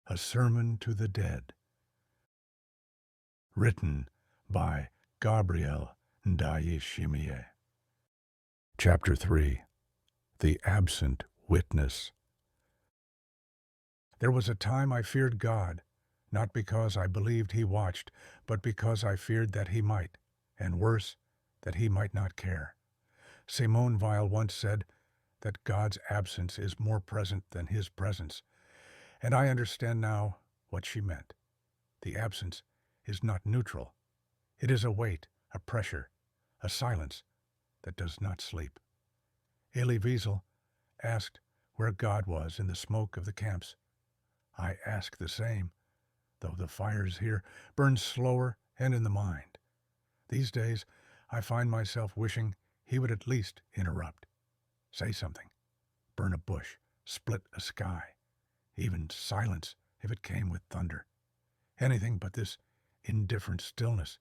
A Sermon to the Dead. Written by Gabriel Ndayishimiye. Chapter 3. The Absent Witness. There was a time I feared God, not because I believed he watched, but because I feared that he might, and worse, that he might not care. Simone Weil once said that God's absence is more present than his presence, and I understand now what she meant. The absence is not neutral. It is a weight, a pressure, a silence that does not sleep. Elie Wiesel asked where God was in the smoke of the camps. I ask the same, though the fires here burn slower and in the mind. These days, I find myself wishing he would at least interrupt. Say something. Burn a bush, split a sky. Even silence if it came with thunder. Anything but this indifferent stillness,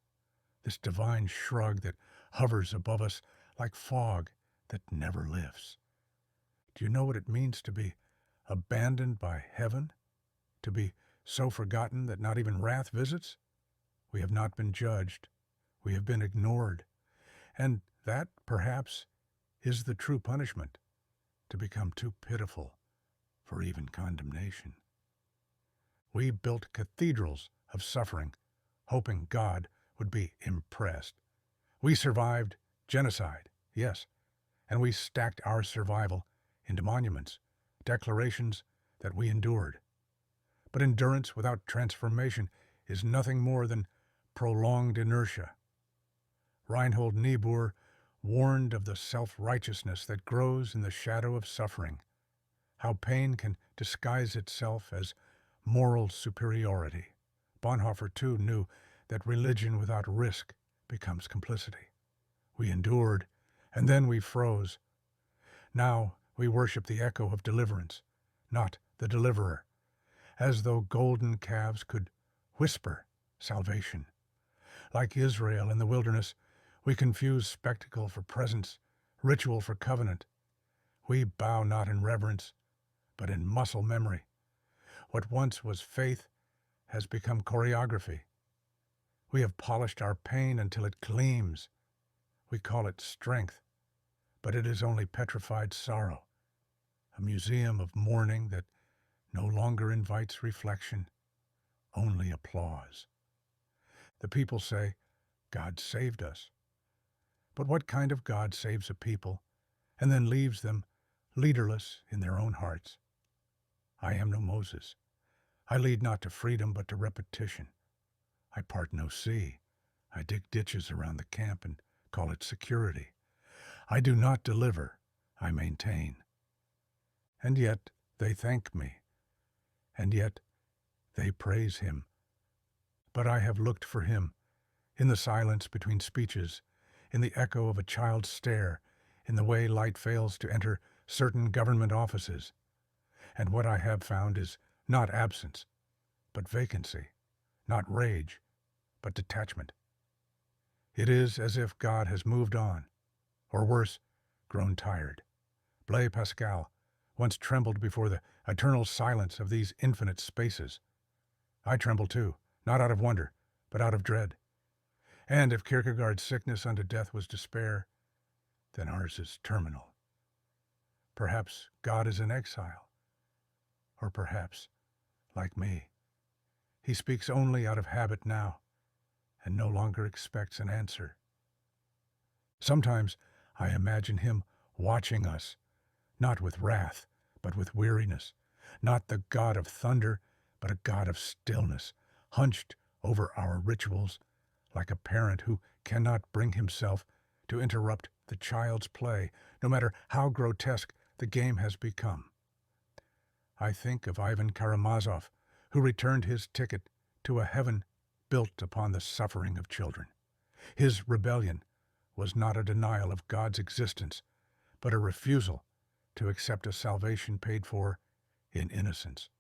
this divine shrug that hovers above us like fog that never lifts. Do you know what it means to be abandoned by heaven? To be so forgotten that not even wrath visits? We have not been judged. We have been ignored. And that, perhaps, is the true punishment, to become too pitiful for even condemnation. We built cathedrals of suffering, hoping God would be impressed. We survived genocide, yes, and we stacked our survival into monuments, declarations that we endured. But endurance without transformation is nothing more than prolonged inertia. Reinhold Niebuhr warned of the self-righteousness that grows in the shadow of suffering, how pain can disguise itself as moral superiority. Bonhoeffer, too, knew that religion without risk becomes complicity. We endured, and then we froze. Now we worship the echo of deliverance, not the deliverer, as though golden calves could whisper salvation. Like Israel in the wilderness, we confuse spectacle for presence, ritual for covenant. We bow not in reverence, but in muscle memory. What once was faith has become choreography. We have polished our pain until it gleams. We call it strength, but it is only petrified sorrow, a museum of mourning that no longer invites reflection, only applause. The people say, God saved us. But what kind of God saves a people and then leaves them leaderless in their own hearts? I am no Moses. I lead not to freedom but to repetition. I part no sea. I dig ditches around the camp and call it security. I do not deliver, I maintain. And yet they thank me, and yet they praise him. But I have looked for him in the silence between speeches, in the echo of a child's stare, in the way light fails to enter certain government offices. And what I have found is not absence, but vacancy, not rage, but detachment. It is as if God has moved on, or worse, grown tired. Blaise Pascal once trembled before the eternal silence of these infinite spaces. I tremble too, not out of wonder, but out of dread. And if Kierkegaard's sickness unto death was despair, then ours is terminal. Perhaps God is in exile, or perhaps, like me, he speaks only out of habit now, and no longer expects an answer. Sometimes I imagine him watching us, not with wrath, but with weariness, not the God of thunder, but a God of stillness, hunched over our rituals, like a parent who cannot bring himself to interrupt the child's play, no matter how grotesque the game has become. I think of Ivan Karamazov, who returned his ticket to a heaven built upon the suffering of children. His rebellion was not a denial of God's existence, but a refusal to accept a salvation paid for in innocence.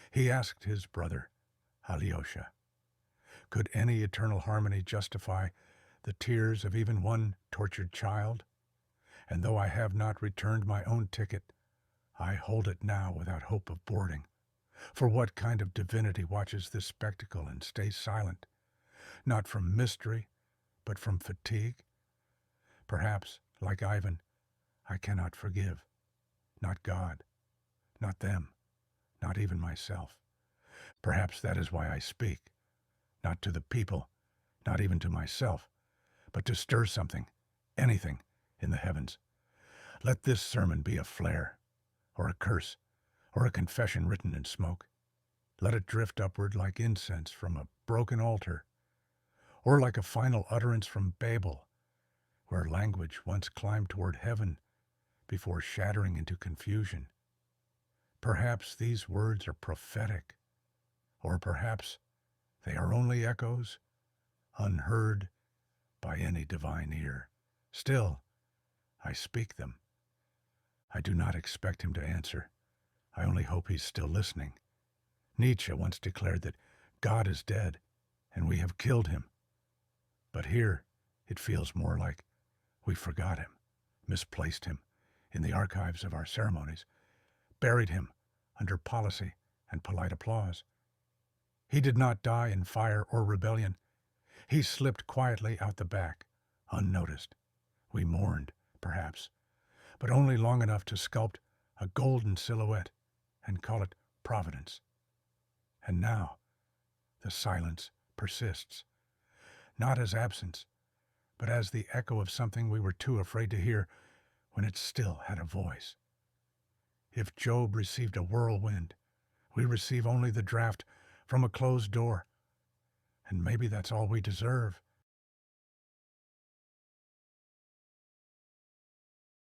He asked his brother, Alyosha, could any eternal harmony justify the tears of even one tortured child? And though I have not returned my own ticket, I hold it now without hope of boarding. For what kind of divinity watches this spectacle and stays silent? Not from mystery, but from fatigue? Perhaps, like Ivan, I cannot forgive. Not God, not them, not even myself. Perhaps that is why I speak, not to the people, not even to myself, but to stir something, anything, in the heavens. Let this sermon be a flare, or a curse, or a confession written in smoke. Let it drift upward like incense from a broken altar, or like a final utterance from Babel, where language once climbed toward heaven before shattering into confusion. Perhaps these words are prophetic, or perhaps they are only echoes, unheard by any divine ear. Still, I speak them. I do not expect him to answer. I only hope he's still listening. Nietzsche once declared that God is dead, and we have killed him. But here, it feels more like we forgot him, misplaced him in the archives of our ceremonies, buried him under policy and polite applause. He did not die in fire or rebellion. He slipped quietly out the back, unnoticed. We mourned, perhaps, but only long enough to sculpt a golden silhouette and call it Providence. And now, the silence persists, not as absence, but as the echo of something we were too afraid to hear when it still had a voice. If Job received a whirlwind, we receive only the draft from a closed door. And maybe that's all we deserve.